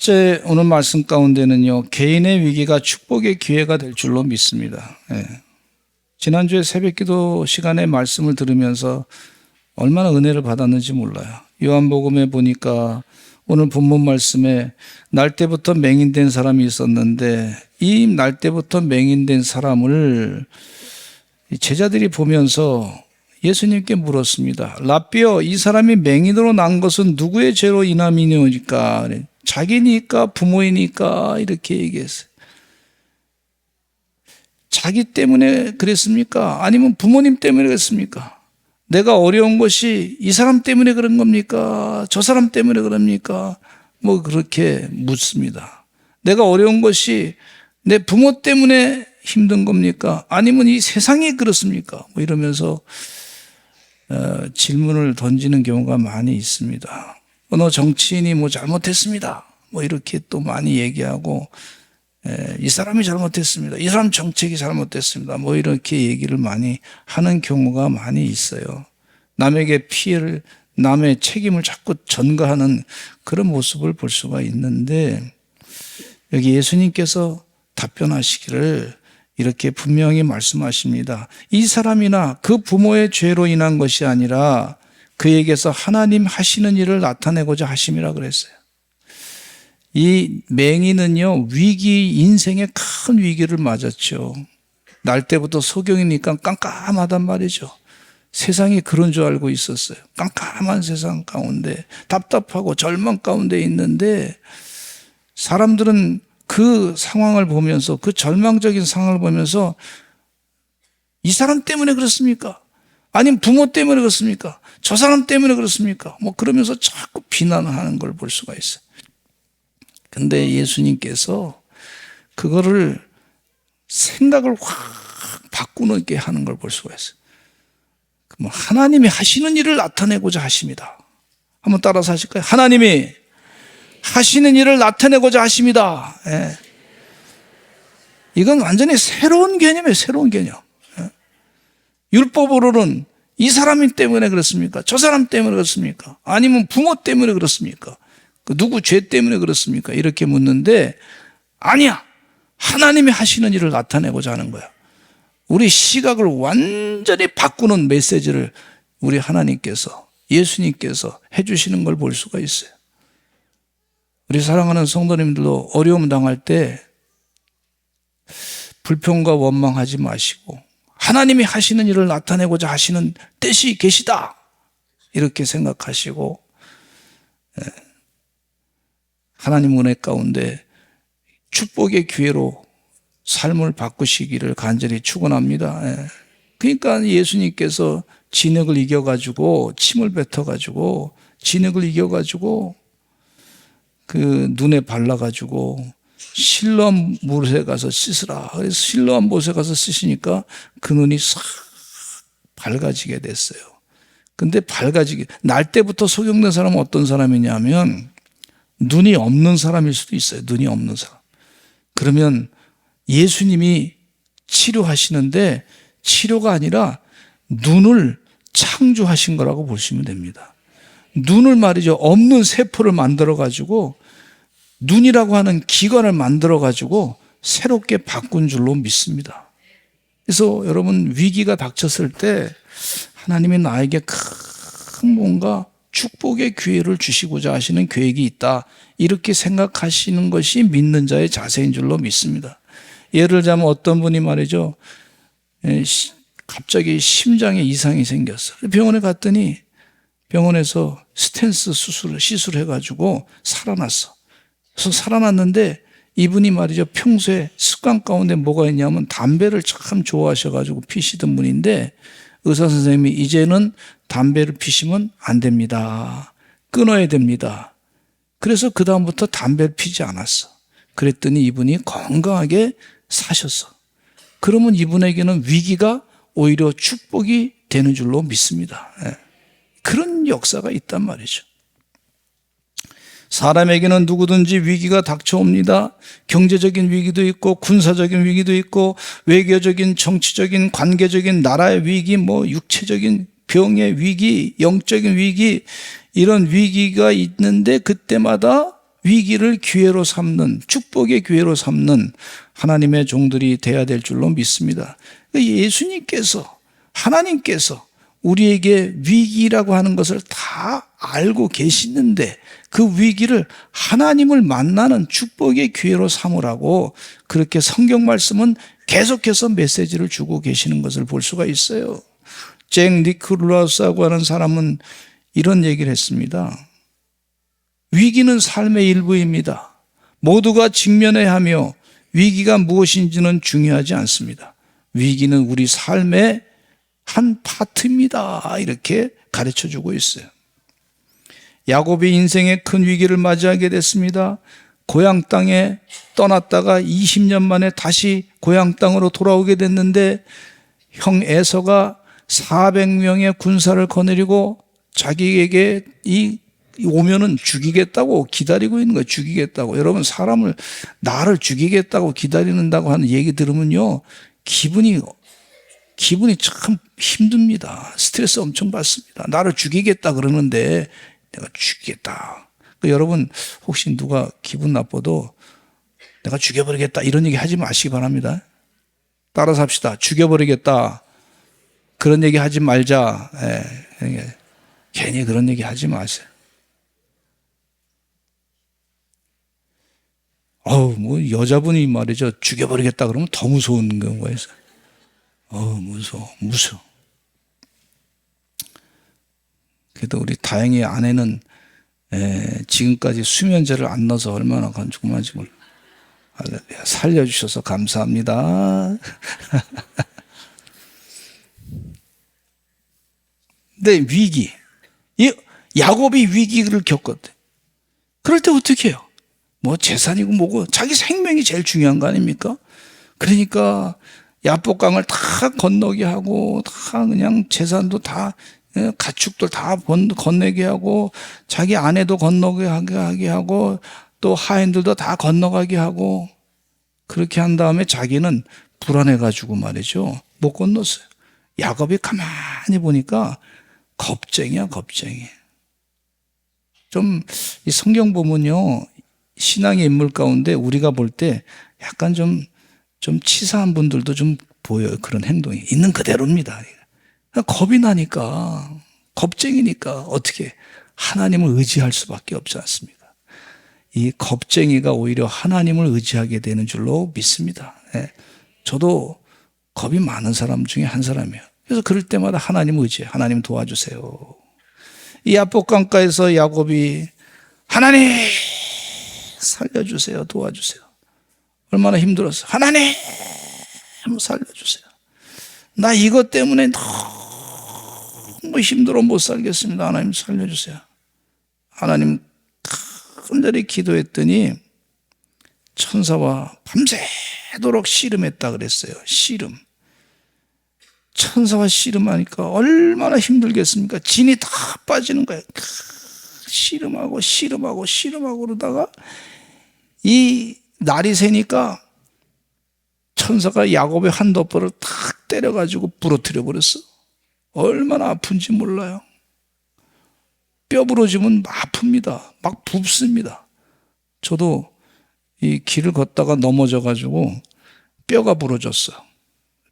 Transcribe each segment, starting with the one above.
첫째, 오늘 말씀 가운데는요, 개인의 위기가 축복의 기회가 될 줄로 믿습니다. 지난주에 새벽기도 시간에 말씀을 들으면서 얼마나 은혜를 받았는지 몰라요. 요한복음에 보니까 오늘 본문 말씀에 날 때부터 맹인된 사람이 있었는데 이 날 때부터 맹인된 사람을 제자들이 보면서 예수님께 물었습니다. 라삐어, 이 사람이 맹인으로 난 것은 누구의 죄로 인함이니까? 자기니까 부모이니까? 이렇게 얘기했어요. 자기 때문에 그랬습니까? 아니면 부모님 때문에 그랬습니까? 내가 어려운 것이 이 사람 때문에 그런 겁니까? 저 사람 때문에 그럽니까? 뭐 그렇게 묻습니다. 내가 어려운 것이 내 부모 때문에 힘든 겁니까? 아니면 이 세상이 그렇습니까? 뭐 이러면서 질문을 던지는 경우가 많이 있습니다. 어느 정치인이 뭐 잘못했습니다. 뭐 이렇게 또 많이 얘기하고 이 사람이 잘못했습니다. 이 사람 정책이 잘못됐습니다. 뭐 이렇게 얘기를 많이 하는 경우가 많이 있어요. 남에게 피해를, 남의 책임을 자꾸 전가하는 그런 모습을 볼 수가 있는데 여기 예수님께서 답변하시기를 이렇게 분명히 말씀하십니다. 이 사람이나 그 부모의 죄로 인한 것이 아니라 그에게서 하나님 하시는 일을 나타내고자 하심이라 그랬어요. 이 맹인은요, 인생의 큰 위기를 맞았죠. 날 때부터 소경이니까 깜깜하단 말이죠. 세상이 그런 줄 알고 있었어요. 깜깜한 세상 가운데 답답하고 절망 가운데 있는데 사람들은 그 상황을 보면서, 그 절망적인 상황을 보면서 이 사람 때문에 그렇습니까? 아니면 부모 때문에 그렇습니까? 저 사람 때문에 그렇습니까? 뭐 그러면서 자꾸 비난하는 걸 볼 수가 있어요. 근데 예수님께서 그거를 생각을 확 바꾸게 하는 걸 볼 수가 있어요. 하나님이 하시는 일을 나타내고자 하십니다. 한번 따라서 하실까요? 하나님이 하시는 일을 나타내고자 하십니다. 예. 이건 완전히 새로운 개념이에요. 새로운 개념. 예. 율법으로는 이 사람 때문에 그렇습니까? 저 사람 때문에 그렇습니까? 아니면 부모 때문에 그렇습니까? 누구 죄 때문에 그렇습니까? 이렇게 묻는데 아니야. 하나님이 하시는 일을 나타내고자 하는 거야. 우리 시각을 완전히 바꾸는 메시지를 우리 하나님께서, 예수님께서 해주시는 걸 볼 수가 있어요. 우리 사랑하는 성도님들도 어려움 당할 때 불평과 원망하지 마시고 하나님이 하시는 일을 나타내고자 하시는 뜻이 계시다 이렇게 생각하시고 하나님 은혜 가운데 축복의 기회로 삶을 바꾸시기를 간절히 축원합니다. 그러니까 예수님께서 진흙을 이겨가지고 침을 뱉어가지고 진흙을 이겨가지고 그 눈에 발라가지고 실로암 못에 가서 씻으라. 그래서 실로암 못에 가서 씻으니까 그 눈이 싹 밝아지게 됐어요. 근데 날 때부터 소경된 사람은 어떤 사람이냐면 눈이 없는 사람일 수도 있어요. 눈이 없는 사람. 그러면 예수님이 치료하시는데 치료가 아니라 눈을 창조하신 거라고 보시면 됩니다. 눈을 말이죠. 없는 세포를 만들어가지고 눈이라고 하는 기관을 만들어가지고 새롭게 바꾼 줄로 믿습니다. 그래서 여러분 위기가 닥쳤을 때 하나님이 나에게 큰 뭔가 축복의 기회를 주시고자 하시는 계획이 있다. 이렇게 생각하시는 것이 믿는 자의 자세인 줄로 믿습니다. 예를 들자면 어떤 분이 말이죠. 갑자기 심장에 이상이 생겼어. 병원에 갔더니 병원에서 스텐스 시술해가지고 살아났어. 그래서 살아났는데 이분이 말이죠. 평소에 습관 가운데 뭐가 있냐면 담배를 참 좋아하셔가지고 피시던 분인데 의사 선생님이 이제는 담배를 피시면 안 됩니다. 끊어야 됩니다. 그래서 그 다음부터 담배를 피지 않았어. 그랬더니 이분이 건강하게 사셨어. 그러면 이분에게는 위기가 오히려 축복이 되는 줄로 믿습니다. 그런 역사가 있단 말이죠. 사람에게는 누구든지 위기가 닥쳐옵니다. 경제적인 위기도 있고 군사적인 위기도 있고 외교적인 정치적인 관계적인 나라의 위기 뭐 육체적인 병의 위기 영적인 위기 이런 위기가 있는데 그때마다 위기를 기회로 삼는, 축복의 기회로 삼는 하나님의 종들이 돼야 될 줄로 믿습니다. 예수님께서, 하나님께서 우리에게 위기라고 하는 것을 다 알고 계시는데 그 위기를 하나님을 만나는 축복의 기회로 삼으라고 그렇게 성경 말씀은 계속해서 메시지를 주고 계시는 것을 볼 수가 있어요. 잭 니클라우스라고 하는 사람은 이런 얘기를 했습니다. 위기는 삶의 일부입니다. 모두가 직면해야 하며 위기가 무엇인지는 중요하지 않습니다. 위기는 우리 삶의 한 파트입니다. 이렇게 가르쳐주고 있어요. 야곱이 인생의 큰 위기를 맞이하게 됐습니다. 고향 땅에 떠났다가 20년 만에 다시 고향 땅으로 돌아오게 됐는데 형 에서가 400명의 군사를 거느리고 자기에게 오면은 죽이겠다고 기다리고 있는 거예요. 죽이겠다고. 여러분, 사람을 나를 죽이겠다고 기다린다고 하는 얘기 들으면요, 기분이 참 힘듭니다. 스트레스 엄청 받습니다. 나를 죽이겠다 그러는데 내가 죽이겠다. 여러분, 혹시 누가 기분 나빠도 내가 죽여버리겠다 이런 얘기 하지 마시기 바랍니다. 따라서 합시다. 죽여버리겠다. 그런 얘기 하지 말자. 괜히 그런 얘기 하지 마세요. 뭐 여자분이 말이죠. 죽여버리겠다 그러면 더 무서운 경우가 있어요. 무서워. 그래도 우리 다행히 아내는 지금까지 수면제를 안 넣어서 얼마나 건조한지 몰라. 살려주셔서 감사합니다. 근데 야곱이 위기를 겪었대. 그럴 때 어떻게 해요? 뭐 재산이고 뭐고 자기 생명이 제일 중요한 거 아닙니까? 그러니까 야복강을 다 건너게 하고 다 그냥 재산도 다 가축들 다 건너게 하고 자기 아내도 건너게 하고 또 하인들도 다 건너가게 하고 그렇게 한 다음에 자기는 불안해가지고 말이죠. 못 건넜어요. 야곱이 가만히 보니까 겁쟁이야, 겁쟁이. 좀 이 성경 보면요, 신앙의 인물 가운데 우리가 볼 때 약간 좀 치사한 분들도 좀 보여요. 그런 행동이 있는 그대로입니다. 겁이 나니까, 겁쟁이니까 어떻게 하나님을 의지할 수밖에 없지 않습니까? 이 겁쟁이가 오히려 하나님을 의지하게 되는 줄로 믿습니다. 저도 겁이 많은 사람 중에 한 사람이에요. 그래서 그럴 때마다 하나님을 의지해요. 하나님 도와주세요. 이 야복강가에서 야곱이 하나님 살려주세요. 도와주세요. 얼마나 힘들었어요. 하나님 살려주세요. 나 이것 때문에 너무 힘들어 못 살겠습니다. 하나님 살려주세요. 하나님 간절히 기도했더니 천사와 밤새도록 씨름했다 그랬어요. 씨름. 천사와 씨름하니까 얼마나 힘들겠습니까? 진이 다 빠지는 거예요. 씨름하고 그러다가 이 날이 새니까 천사가 야곱의 한 덮벌을 탁 때려가지고 부러뜨려 버렸어. 얼마나 아픈지 몰라요. 뼈 부러지면 아픕니다. 막 붓습니다. 저도 이 길을 걷다가 넘어져가지고 뼈가 부러졌어요.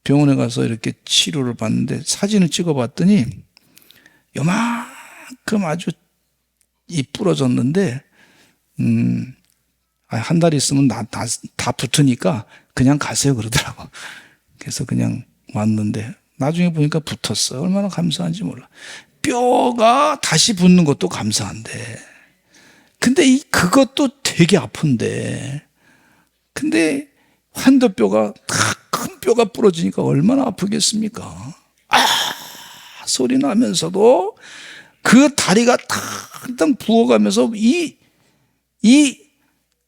병원에 가서 이렇게 치료를 받는데 사진을 찍어봤더니 요만큼 아주 이 부러졌는데 한 달 있으면 다 붙으니까 그냥 가세요 그러더라고. 그래서 그냥 왔는데 나중에 보니까 붙었어. 얼마나 감사한지 몰라. 뼈가 다시 붙는 것도 감사한데 근데 그것도 되게 아픈데 근데 환도뼈가 큰 뼈가 부러지니까 얼마나 아프겠습니까? 소리 나면서도 그 다리가 탁 부어가면서 이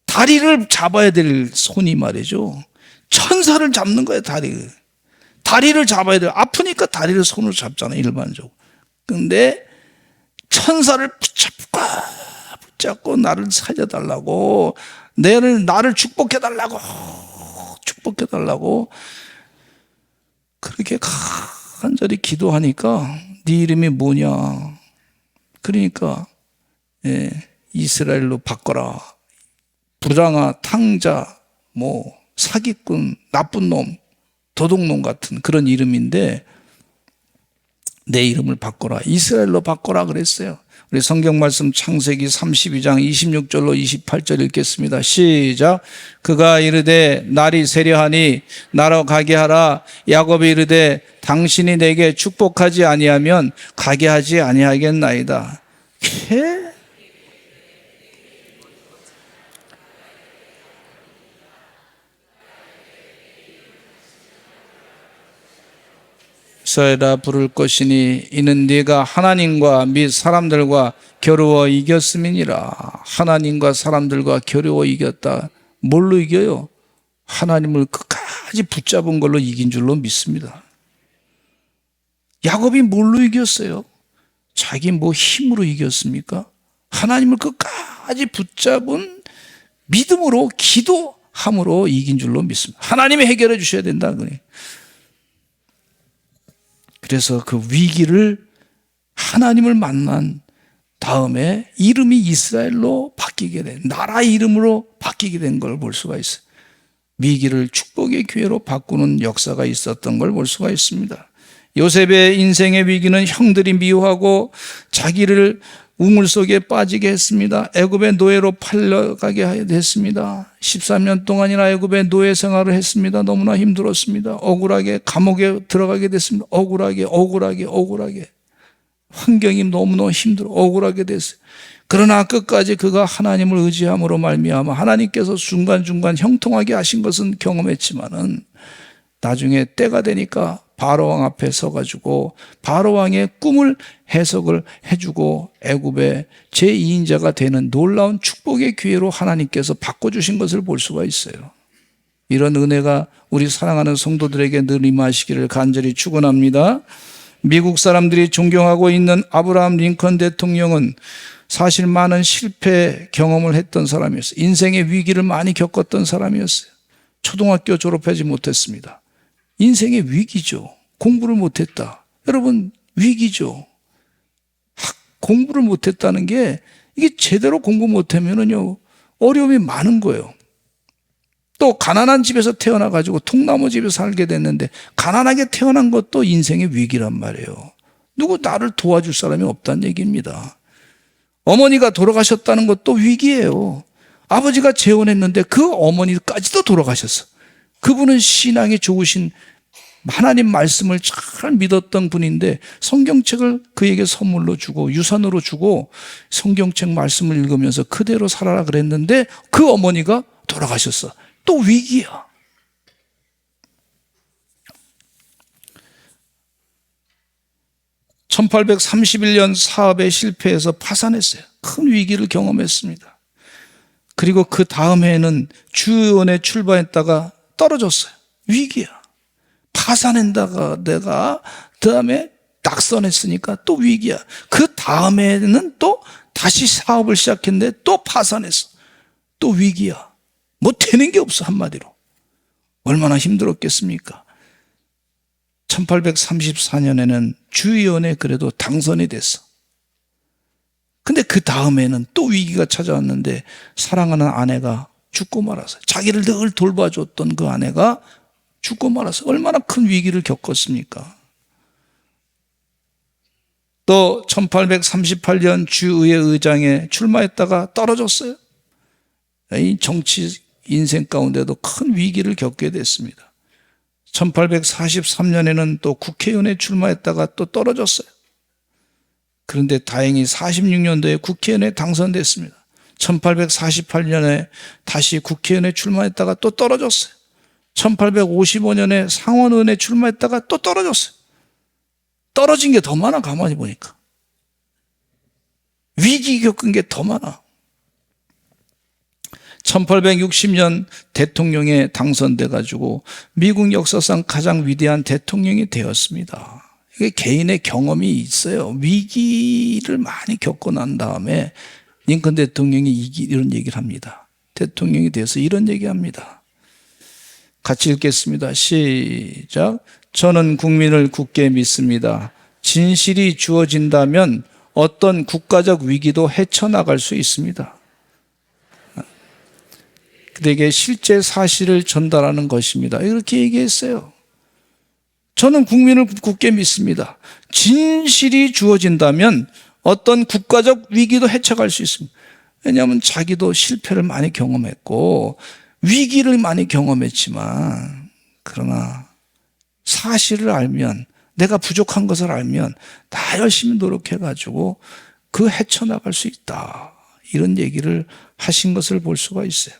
다리를 잡아야 될 손이 말이죠. 천사를 잡는 거예요, 다리를 잡아야 돼요. 아프니까 손으로 잡잖아요, 일반적으로. 근데 천사를 붙잡고 나를 살려달라고, 나를 축복해달라고, 그렇게 간절히 기도하니까 네 이름이 뭐냐? 그러니까 이스라엘로 바꿔라. 불황아, 탕자, 사기꾼, 나쁜 놈, 도둑놈 같은 그런 이름인데 내 이름을 바꿔라. 이스라엘로 바꿔라 그랬어요. 우리 성경 말씀 창세기 32장 26절로 28절 읽겠습니다. 시작. 그가 이르되 날이 세려하니 나로 가게 하라. 야곱이 이르되 당신이 내게 축복하지 아니하면 가게 하지 아니하겠나이다. 이스라엘아 부를 것이니 이는 네가 하나님과 및 사람들과 겨루어 이겼음이니라. 하나님과 사람들과 겨루어 이겼다. 뭘로 이겨요? 하나님을 끝까지 붙잡은 걸로 이긴 줄로 믿습니다. 야곱이 뭘로 이겼어요? 자기 힘으로 이겼습니까? 하나님을 끝까지 붙잡은 믿음으로 기도함으로 이긴 줄로 믿습니다. 하나님이 해결해 주셔야 된다. 그래서 그 위기를 하나님을 만난 다음에 이름이 이스라엘로 바뀌게 된, 나라 이름으로 바뀌게 된 걸 볼 수가 있어요. 위기를 축복의 기회로 바꾸는 역사가 있었던 걸 볼 수가 있습니다. 요셉의 인생의 위기는 형들이 미워하고 자기를 우물 속에 빠지게 했습니다. 애굽의 노예로 팔려가게 됐습니다. 13년 동안이나 애굽의 노예 생활을 했습니다. 너무나 힘들었습니다. 억울하게 감옥에 들어가게 됐습니다. 억울하게 환경이 너무너무 힘들어 억울하게 됐어요. 그러나 끝까지 그가 하나님을 의지함으로 말미암아 하나님께서 중간중간 형통하게 하신 것은 경험했지만은 나중에 때가 되니까 바로왕 앞에 서가지고 바로왕의 꿈을 해석을 해주고 애굽의 제2인자가 되는 놀라운 축복의 기회로 하나님께서 바꿔주신 것을 볼 수가 있어요. 이런 은혜가 우리 사랑하는 성도들에게 늘 임하시기를 간절히 축원합니다. 미국 사람들이 존경하고 있는 아브라함 링컨 대통령은 사실 많은 실패 경험을 했던 사람이었어요. 인생의 위기를 많이 겪었던 사람이었어요. 초등학교 졸업하지 못했습니다. 인생의 위기죠. 공부를 못했다. 여러분 위기죠. 공부를 못했다는 게 이게 제대로 공부 못하면은요 어려움이 많은 거예요. 또 가난한 집에서 태어나가지고 통나무 집에서 살게 됐는데 가난하게 태어난 것도 인생의 위기란 말이에요. 누구 나를 도와줄 사람이 없다는 얘기입니다. 어머니가 돌아가셨다는 것도 위기예요. 아버지가 재혼했는데 그 어머니까지도 돌아가셨어. 그분은 신앙이 좋으신 하나님 말씀을 잘 믿었던 분인데 성경책을 그에게 선물로 주고 유산으로 주고 성경책 말씀을 읽으면서 그대로 살아라 그랬는데 그 어머니가 돌아가셨어. 또 위기야. (1831년) 사업에 실패해서 파산했어요. 큰 위기를 경험했습니다. 그리고 그 다음 해에는 주의원에 출마했다가 떨어졌어요. 위기야. 파산한다가 내가 다음에 낙선했으니까 또 위기야. 그 다음에는 또 다시 사업을 시작했는데 또 파산했어. 또 위기야. 뭐 되는 게 없어 한마디로. 얼마나 힘들었겠습니까? 1834년에는 주의원에 그래도 당선이 됐어. 근데 그 다음에는 또 위기가 찾아왔는데 사랑하는 아내가 죽고 말았어요. 자기를 늘 돌봐줬던 그 아내가 죽고 말았어요. 얼마나 큰 위기를 겪었습니까? 또 1838년 주의회 의장에 출마했다가 떨어졌어요. 이 정치 인생 가운데도 큰 위기를 겪게 됐습니다. 1843년에는 또 국회의원에 출마했다가 또 떨어졌어요. 그런데 다행히 46년도에 국회의원에 당선됐습니다. 1848년에 다시 국회의원에 출마했다가 또 떨어졌어요. 1855년에 상원의원에 출마했다가 또 떨어졌어요. 떨어진 게 더 많아. 가만히 보니까 위기 겪은 게 더 많아. 1860년 대통령에 당선돼 가지고 미국 역사상 가장 위대한 대통령이 되었습니다. 이게 개인의 경험이 있어요. 위기를 많이 겪고 난 다음에 링컨 대통령이 이런 얘기를 합니다. 대통령이 돼서 이런 얘기합니다. 같이 읽겠습니다. 시작. 저는 국민을 굳게 믿습니다. 진실이 주어진다면 어떤 국가적 위기도 헤쳐나갈 수 있습니다. 그들에게 실제 사실을 전달하는 것입니다. 이렇게 얘기했어요. 저는 국민을 굳게 믿습니다. 진실이 주어진다면 어떤 국가적 위기도 헤쳐갈 수 있습니다. 왜냐하면 자기도 실패를 많이 경험했고 위기를 많이 경험했지만, 그러나 사실을 알면, 내가 부족한 것을 알면 다 열심히 노력해가지고 그 헤쳐나갈 수 있다, 이런 얘기를 하신 것을 볼 수가 있어요.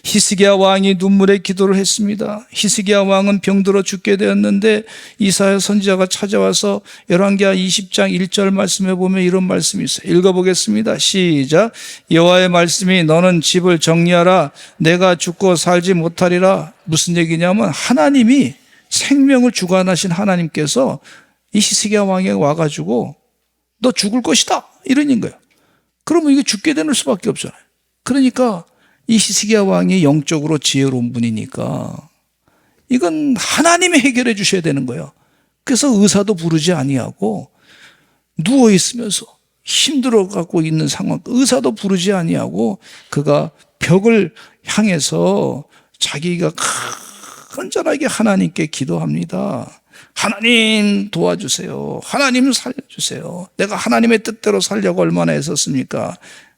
히스기야 왕이 눈물의 기도를 했습니다. 히스기야 왕은 병들어 죽게 되었는데 이사야 선지자가 찾아와서 열왕기하 20장 1절 말씀에 보면 이런 말씀이 있어요. 읽어보겠습니다. 시작. 여호와의 말씀이 너는 집을 정리하라. 내가 죽고 살지 못하리라. 무슨 얘기냐면 하나님이, 생명을 주관하신 하나님께서 이 히스기야 왕에게 와가지고 너 죽을 것이다, 이런 거예요. 그러면 이게 죽게 되는 수밖에 없잖아요. 그러니까 이 히스기야 왕이 영적으로 지혜로운 분이니까 이건 하나님이 해결해 주셔야 되는 거예요. 그래서 의사도 부르지 아니하고 누워 있으면서 힘들어 갖고 있는 상황, 의사도 부르지 아니하고 그가 벽을 향해서 자기가 간절하게 하나님께 기도합니다. 하나님 도와주세요. 하나님 살려주세요. 내가 하나님의 뜻대로 살려고 얼마나 애썼습니까?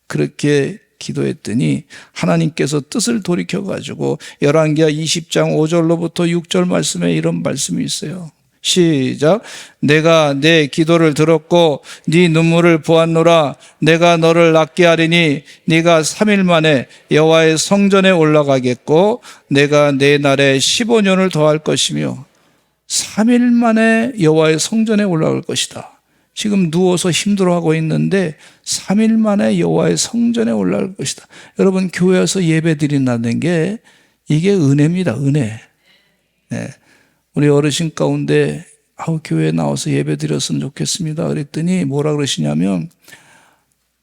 그렇게 기도했더니 하나님께서 뜻을 돌이켜가지고 열왕기하 20장 5절로부터 6절 말씀에 이런 말씀이 있어요. 시작. 내가 내 기도를 들었고 네 눈물을 보았노라. 내가 너를 낫게 하리니 네가 3일 만에 여호와의 성전에 올라가겠고 내가 내 날에 15년을 더할 것이며 3일 만에 여호와의 성전에 올라갈 것이다. 지금 누워서 힘들어하고 있는데 3일 만에 여호와의 성전에 올라갈 것이다. 여러분, 교회에서 예배 드린다는 게 이게 은혜입니다. 은혜. 네. 우리 어르신 가운데 교회에 나와서 예배 드렸으면 좋겠습니다 그랬더니 뭐라 그러시냐면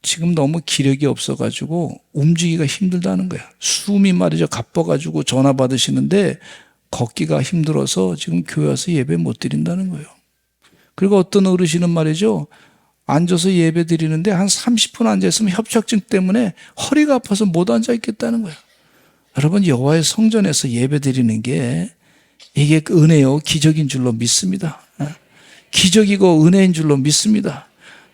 지금 너무 기력이 없어가지고 움직이기가 힘들다는 거야. 숨이 말이죠 가빠가지고 전화 받으시는데 걷기가 힘들어서 지금 교회 와서 예배 못 드린다는 거예요. 그리고 어떤 어르신은 말이죠, 앉아서 예배 드리는데 한 30분 앉아있으면 협착증 때문에 허리가 아파서 못 앉아 있겠다는 거예요. 여러분, 여호와의 성전에서 예배 드리는 게 이게 은혜요, 기적인 줄로 믿습니다. 기적이고 은혜인 줄로 믿습니다.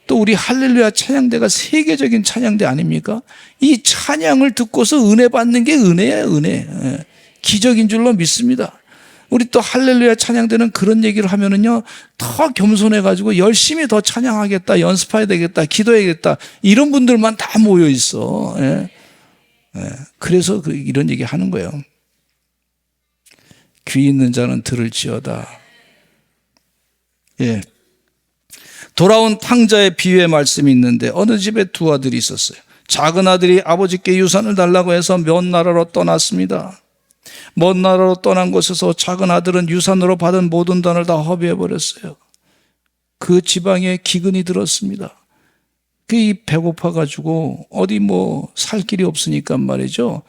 또 우리 할렐루야 찬양대가 세계적인 찬양대 아닙니까? 이 찬양을 듣고서 은혜 받는 게 은혜예요, 은혜. 기적인 줄로 믿습니다. 우리 또 할렐루야 찬양대는 그런 얘기를 하면은요, 더 겸손해가지고 열심히 더 찬양하겠다, 연습해야 되겠다, 기도해야겠다, 이런 분들만 다 모여 있어. 그래서 이런 얘기 하는 거예요. 귀 있는 자는 들을지어다. 예. 돌아온 탕자의 비유의 말씀이 있는데 어느 집에 두 아들이 있었어요. 작은 아들이 아버지께 유산을 달라고 해서 먼 나라로 떠났습니다. 먼 나라로 떠난 곳에서 작은 아들은 유산으로 받은 모든 돈을 다 허비해버렸어요. 그 지방에 기근이 들었습니다. 그 배고파가지고 어디 살 길이 없으니까 말이죠,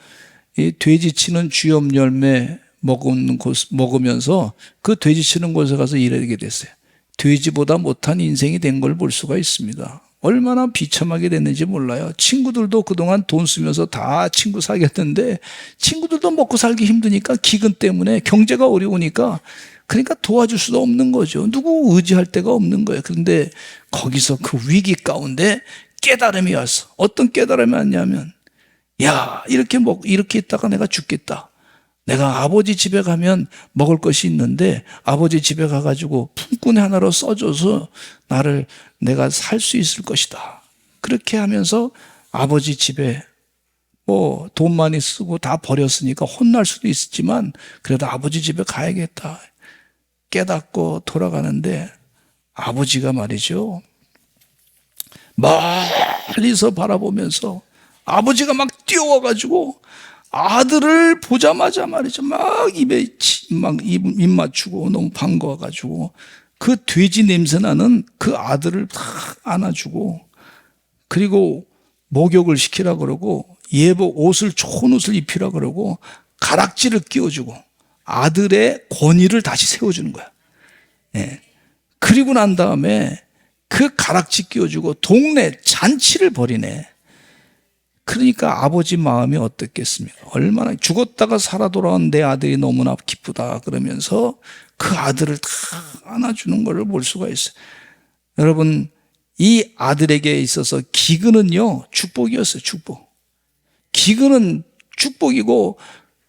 이 돼지 치는 쥐염 열매 먹으면서 그 돼지 치는 곳에 가서 일하게 됐어요. 돼지보다 못한 인생이 된 걸 볼 수가 있습니다. 얼마나 비참하게 됐는지 몰라요. 친구들도 그동안 돈 쓰면서 다 친구 사귀었는데 친구들도 먹고 살기 힘드니까, 기근 때문에 경제가 어려우니까, 그러니까 도와줄 수도 없는 거죠. 누구 의지할 데가 없는 거예요. 그런데 거기서 그 위기 가운데 깨달음이 왔어. 어떤 깨달음이 왔냐면, 야, 이렇게 있다가 내가 죽겠다. 내가 아버지 집에 가면 먹을 것이 있는데 아버지 집에 가가지고 품꾼 하나로 써줘서 내가 살 수 있을 것이다. 그렇게 하면서 아버지 집에 돈 많이 쓰고 다 버렸으니까 혼날 수도 있지만 그래도 아버지 집에 가야겠다 깨닫고 돌아가는데, 아버지가 말이죠, 멀리서 바라보면서 아버지가 막 뛰어와가지고 아들을 보자마자 말이죠, 막 입에 입 맞추고 너무 반가워가지고 그 돼지 냄새 나는 그 아들을 탁 안아주고, 그리고 목욕을 시키라 그러고 예복 옷을, 좋은 옷을 입히라 그러고 가락지를 끼워주고 아들의 권위를 다시 세워주는 거야. 예. 그리고 난 다음에 그 가락지 끼워주고 동네 잔치를 벌이네. 그러니까 아버지 마음이 어떻겠습니까? 얼마나 죽었다가 살아 돌아온 내 아들이 너무나 기쁘다 그러면서 그 아들을 다 안아주는 것을 볼 수가 있어요. 여러분, 이 아들에게 있어서 기근은요, 축복이었어요, 축복. 기근은 축복이고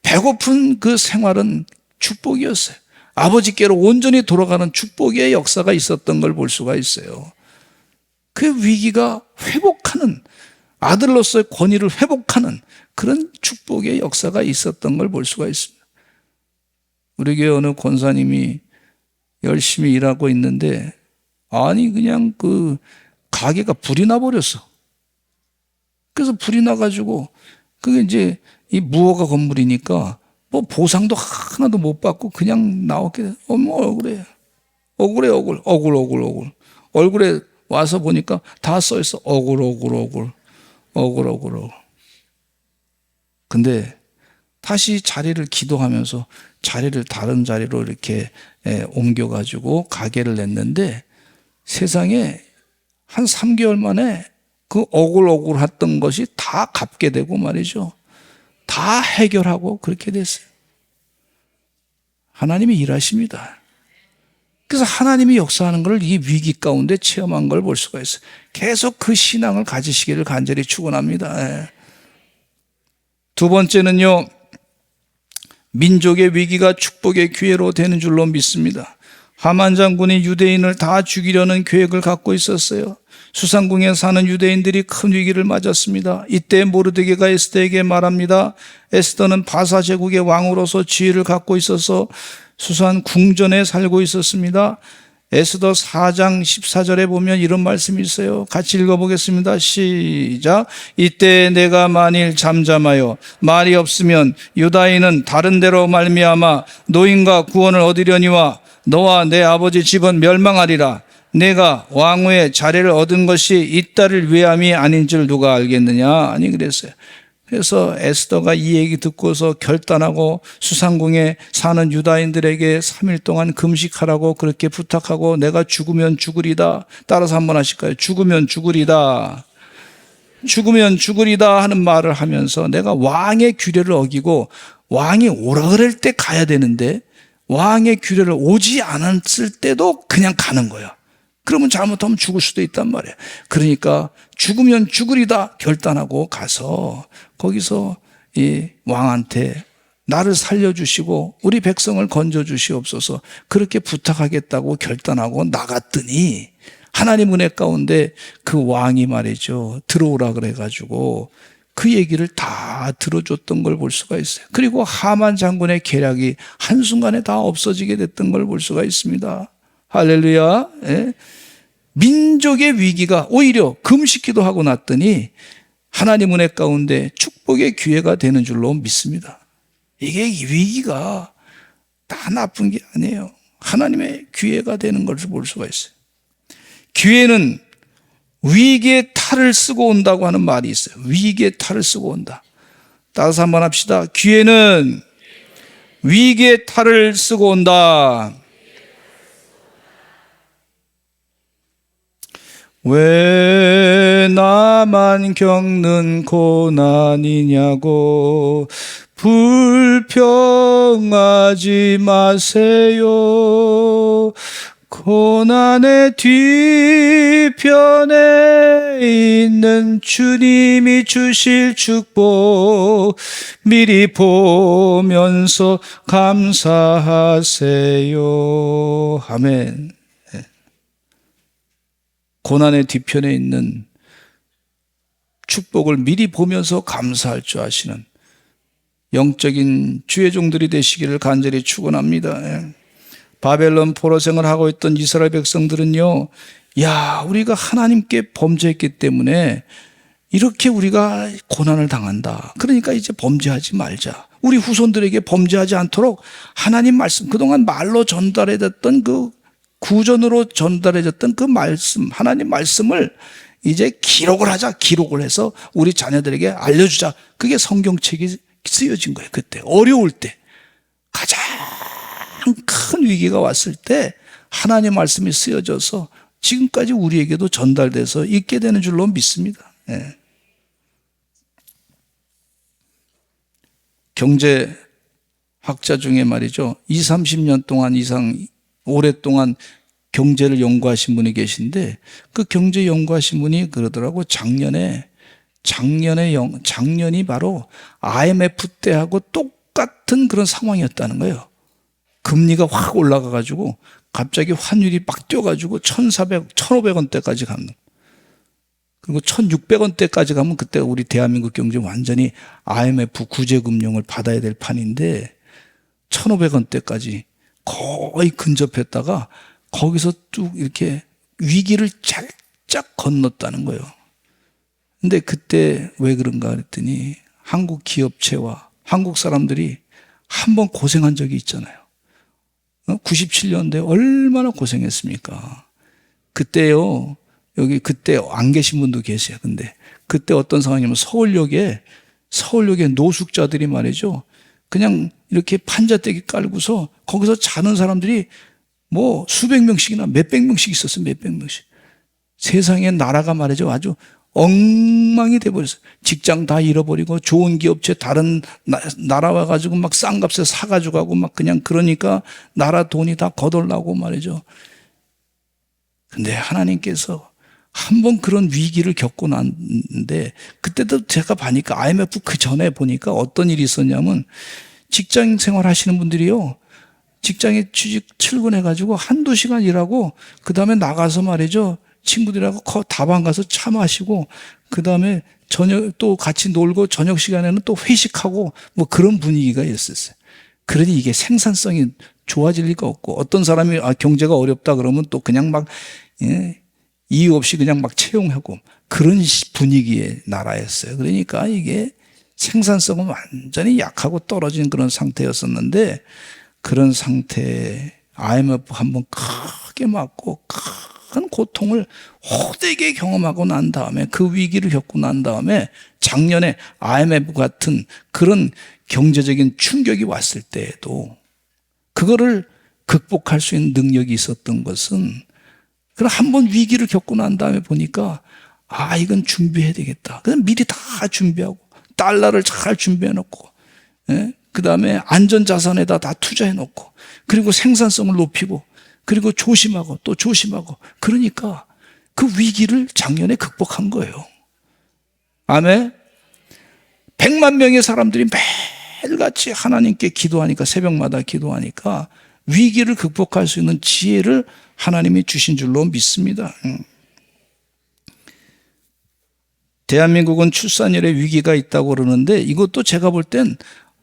배고픈 그 생활은 축복이었어요. 아버지께로 온전히 돌아가는 축복의 역사가 있었던 걸 볼 수가 있어요. 그 위기가 회복하는, 아들로서의 권위를 회복하는 그런 축복의 역사가 있었던 걸 볼 수가 있습니다. 우리 교회 어느 권사님이 열심히 일하고 있는데, 아니 그냥 그 가게가 불이 나버렸어. 그래서 불이 나가지고 그게 이제 이 무허가 건물이니까 뭐 보상도 하나도 못 받고 그냥 나오게 돼. 어머, 억울해. 억울. 얼굴에 와서 보니까 다 써있어. 억울. 근데 다시 자리를 기도하면서 자리를 다른 자리로 이렇게 옮겨가지고 가게를 냈는데 세상에 한 3개월 만에 그 억울 했던 것이 다 갚게 되고 말이죠. 다 해결하고 그렇게 됐어요. 하나님이 일하십니다. 그래서 하나님이 역사하는 것을 이 위기 가운데 체험한 걸 볼 수가 있어요. 계속 그 신앙을 가지시기를 간절히 축원합니다. 두 번째는요, 민족의 위기가 축복의 기회로 되는 줄로 믿습니다. 하만 장군이 유대인을 다 죽이려는 계획을 갖고 있었어요. 수상궁에 사는 유대인들이 큰 위기를 맞았습니다. 이때 모르드게가 에스더에게 말합니다. 에스더는 바사 제국의 왕으로서 지위를 갖고 있어서 수산 궁전에 살고 있었습니다. 에스더 4장 14절에 보면 이런 말씀이 있어요. 같이 읽어보겠습니다. 시작. 이때 내가 만일 잠잠하여 말이 없으면 유다인은 다른 데로 말미암아 노인과 구원을 얻으려니와 너와 내 아버지 집은 멸망하리라. 내가 왕후의 자리를 얻은 것이 이 딸을 위함이 아닌 줄 누가 알겠느냐. 아니 그랬어요. 그래서 에스더가 이 얘기 듣고서 결단하고 수상궁에 사는 유다인들에게 3일 동안 금식하라고 그렇게 부탁하고 내가 죽으면 죽으리다. 따라서 한번 하실까요? 죽으면 죽으리다. 죽으면 죽으리다 하는 말을 하면서 내가 왕의 규례를 어기고 왕이 오라 그럴 때 가야 되는데 왕의 규례를 오지 않았을 때도 그냥 가는 거야. 그러면 잘못하면 죽을 수도 있단 말이에요. 그러니까 죽으면 죽으리다 결단하고 가서 거기서 이 왕한테 나를 살려주시고 우리 백성을 건져주시옵소서 그렇게 부탁하겠다고 결단하고 나갔더니 하나님 은혜 가운데 그 왕이 말이죠. 들어오라 그래가지고 그 얘기를 다 들어줬던 걸 볼 수가 있어요. 그리고 하만 장군의 계략이 한순간에 다 없어지게 됐던 걸 볼 수가 있습니다. 할렐루야. 예. 민족의 위기가 오히려 금식기도 하고 났더니 하나님 은혜 가운데 축복의 기회가 되는 줄로 믿습니다. 이게 위기가 다 나쁜 게 아니에요. 하나님의 기회가 되는 것을 볼 수가 있어요. 기회는 위기의 탈을 쓰고 온다고 하는 말이 있어요. 위기의 탈을 쓰고 온다. 따라서 한번 합시다. 기회는 위기의 탈을 쓰고 온다. 왜 나만 겪는 고난이냐고 불평하지 마세요. 고난의 뒤편에 있는 주님이 주실 축복 미리 보면서 감사하세요. 아멘. 고난의 뒤편에 있는 축복을 미리 보면서 감사할 줄 아시는 영적인 주의 종들이 되시기를 간절히 축원합니다. 바벨론 포로생을 하고 있던 이스라엘 백성들은요, 야, 우리가 하나님께 범죄했기 때문에 이렇게 우리가 고난을 당한다. 그러니까 이제 범죄하지 말자. 우리 후손들에게 범죄하지 않도록 하나님 말씀, 그동안 말로 전달해졌던 그 구전으로 전달해졌던 그 말씀, 하나님 말씀을 이제 기록을 하자. 기록을 해서 우리 자녀들에게 알려주자. 그게 성경책이 쓰여진 거예요. 그때 어려울 때 가장 큰 위기가 왔을 때 하나님 말씀이 쓰여져서 지금까지 우리에게도 전달돼서 있게 되는 줄로 믿습니다. 예. 경제학자 중에 말이죠. 20, 30년 동안 이상 오랫동안 경제를 연구하신 분이 계신데 그 경제 연구하신 분이 그러더라고. 작년이 바로 IMF 때하고 똑같은 그런 상황이었다는 거예요. 금리가 확 올라가가지고 갑자기 환율이 막 뛰어가지고 1,500원대까지 가는. 그리고 1,600원대까지 가면 그때 우리 대한민국 경제 완전히 IMF 구제금융을 받아야 될 판인데 1,500원대까지 거의 근접했다가 거기서 쭉 이렇게 위기를 살짝 건넜다는 거예요. 근데 그때 왜 그런가 그랬더니 한국 기업체와 한국 사람들이 한번 고생한 적이 있잖아요. 97년도에 얼마나 고생했습니까? 그때요, 여기 그때 안 계신 분도 계세요. 근데 그때 어떤 상황이냐면 서울역에 노숙자들이 말이죠. 그냥 이렇게 판자떼기 깔고서 거기서 자는 사람들이 뭐 수백 명씩이나 몇백 명씩 있었어요. 몇백 명씩. 세상에 나라가 말이죠. 아주 엉망이 돼버렸어요. 직장 다 잃어버리고 좋은 기업체 다른 나라 와가지고 막 싼 값에 사가지고 가고 막 그냥 그러니까 나라 돈이 다 거덜나고 말이죠. 근데 하나님께서 한번 그런 위기를 겪고 났는데 그때도 제가 보니까 IMF 그 전에 보니까 어떤 일이 있었냐면 직장 생활 하시는 분들이요. 직장에 출근해가지고 한두 시간 일하고 그 다음에 나가서 말이죠. 친구들하고 다방 가서 차 마시고 그 다음에 저녁 또 같이 놀고 저녁 시간에는 또 회식하고 뭐 그런 분위기가 있었어요. 그러니 이게 생산성이 좋아질 리가 없고 어떤 사람이 경제가 어렵다 그러면 또 그냥 막 이유 없이 그냥 막 채용하고 그런 분위기의 나라였어요. 그러니까 이게 생산성은 완전히 약하고 떨어진 그런 상태였었는데 그런 상태에 IMF 한번 크게 맞고 큰 고통을 호되게 경험하고 난 다음에 그 위기를 겪고 난 다음에 작년에 IMF 같은 그런 경제적인 충격이 왔을 때에도 그거를 극복할 수 있는 능력이 있었던 것은 그럼 한번 위기를 겪고 난 다음에 보니까 이건 준비해야 되겠다. 그냥 미리 다 준비하고 달러를 잘 준비해 놓고 그 다음에 안전자산에다 다 투자해 놓고 그리고 생산성을 높이고 그리고 조심하고 또 조심하고 그러니까 그 위기를 작년에 극복한 거예요. 아멘. 100만 명의 사람들이 매일같이 하나님께 기도하니까 새벽마다 기도하니까 위기를 극복할 수 있는 지혜를 하나님이 주신 줄로 믿습니다. 대한민국은 출산율에 위기가 있다고 그러는데 이것도 제가 볼 땐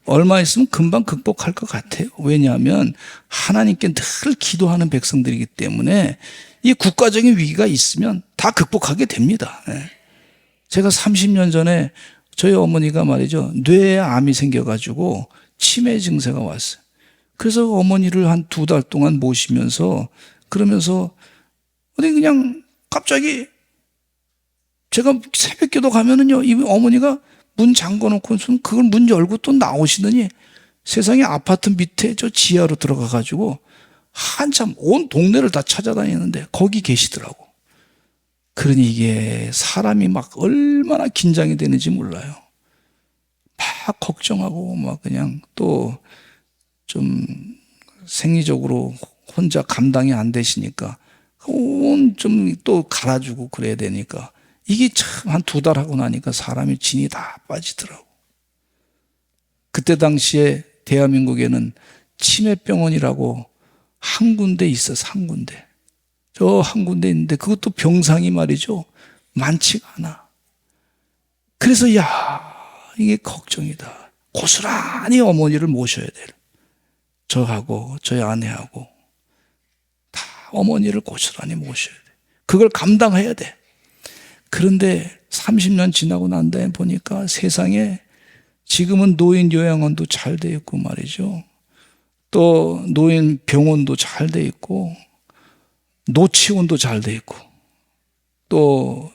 얼마 있으면 금방 극복할 것 같아요. 왜냐하면 하나님께 늘 기도하는 백성들이기 때문에 이 국가적인 위기가 있으면 다 극복하게 됩니다. 제가 30년 전에 저희 어머니가 말이죠. 뇌에 암이 생겨가지고 치매 증세가 왔어요. 그래서 어머니를 한 2달 동안 모시면서 그러면서 어디 그냥 갑자기 제가 새벽기도 가면은요, 이 어머니가 문 잠궈놓고 그걸 문 열고 또 나오시더니 세상에 아파트 밑에 저 지하로 들어가가지고 한참 온 동네를 다 찾아다니는데 거기 계시더라고. 그러니 이게 사람이 막 얼마나 긴장이 되는지 몰라요. 막 걱정하고 막 그냥 또 좀 생리적으로 혼자 감당이 안 되시니까 온 좀 또 갈아주고 그래야 되니까 이게 참 한 2달 하고 나니까 사람이 진이 다 빠지더라고. 그때 당시에 대한민국에는 치매병원이라고 한 군데 있어서 한 군데. 저 한 군데 있는데 그것도 병상이 말이죠. 많지가 않아. 그래서 이게 걱정이다. 고스란히 어머니를 모셔야 돼. 저하고 저희 아내하고 다 어머니를 고스란히 모셔야 돼. 그걸 감당해야 돼. 그런데 30년 지나고 난 다음에 보니까 세상에 지금은 노인 요양원도 잘 돼 있고 말이죠. 또 노인 병원도 잘 돼 있고 노치원도 잘 돼 있고 또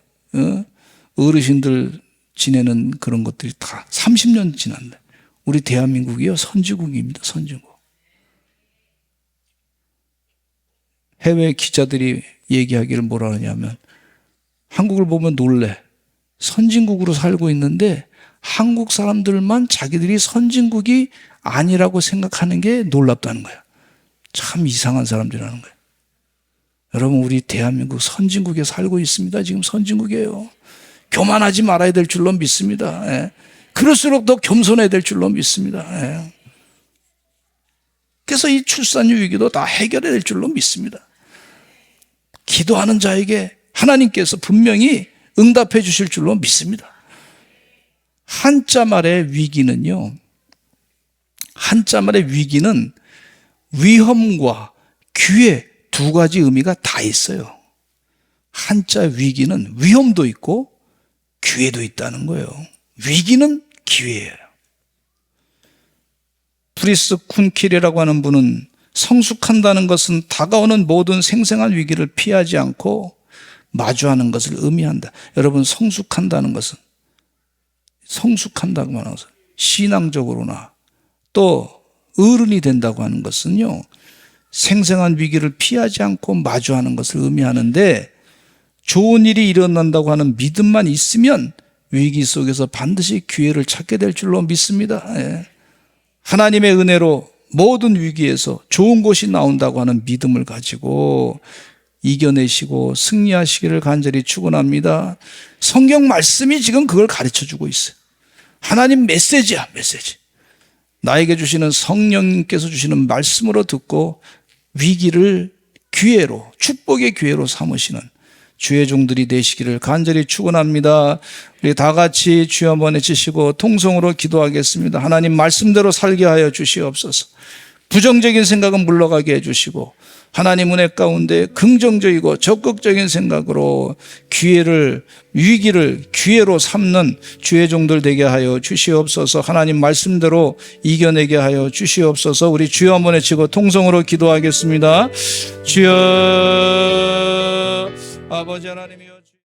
어르신들 지내는 그런 것들이 다 30년 지났는데 우리 대한민국이요 선진국입니다. 선진국. 해외 기자들이 얘기하기를 뭐라 하냐면 한국을 보면 놀래. 선진국으로 살고 있는데 한국 사람들만 자기들이 선진국이 아니라고 생각하는 게 놀랍다는 거야. 참 이상한 사람들이라는 거예요. 여러분, 우리 대한민국 선진국에 살고 있습니다. 지금 선진국이에요. 교만하지 말아야 될 줄로 믿습니다. 예. 그럴수록 더 겸손해야 될 줄로 믿습니다. 예. 그래서 이 출산율 위기도 다 해결해야 될 줄로 믿습니다. 기도하는 자에게 하나님께서 분명히 응답해 주실 줄로 믿습니다. 한자말의 위기는요, 한자말의 위기는 위험과 기회 두 가지 의미가 다 있어요. 한자 위기는 위험도 있고 기회도 있다는 거예요. 위기는 기회예요. 프리스 쿤킬이라고 하는 분은 성숙한다는 것은 다가오는 모든 생생한 위기를 피하지 않고 마주하는 것을 의미한다. 여러분, 성숙한다는 것은, 성숙한다고 하는 것은 신앙적으로나 또 어른이 된다고 하는 것은요, 생생한 위기를 피하지 않고 마주하는 것을 의미하는데, 좋은 일이 일어난다고 하는 믿음만 있으면 위기 속에서 반드시 기회를 찾게 될 줄로 믿습니다. 예. 하나님의 은혜로 모든 위기에서 좋은 것이 나온다고 하는 믿음을 가지고 이겨내시고 승리하시기를 간절히 축원합니다. 성경 말씀이 지금 그걸 가르쳐주고 있어요. 하나님 메시지야, 메시지. 나에게 주시는 성령님께서 주시는 말씀으로 듣고 위기를 기회로, 축복의 기회로 삼으시는 주의 종들이 되시기를 간절히 축원합니다. 우리 다 같이 주여 한번 외치시고 통성으로 기도하겠습니다. 하나님 말씀대로 살게 하여 주시옵소서. 부정적인 생각은 물러가게 해주시고 하나님 은혜 가운데 긍정적이고 적극적인 생각으로 기회를, 위기를 기회로 삼는 주의 종들 되게 하여 주시옵소서. 하나님 말씀대로 이겨내게 하여 주시옵소서. 우리 주여 한번 외치고 통성으로 기도하겠습니다. 주여, 아버지 하나님이여.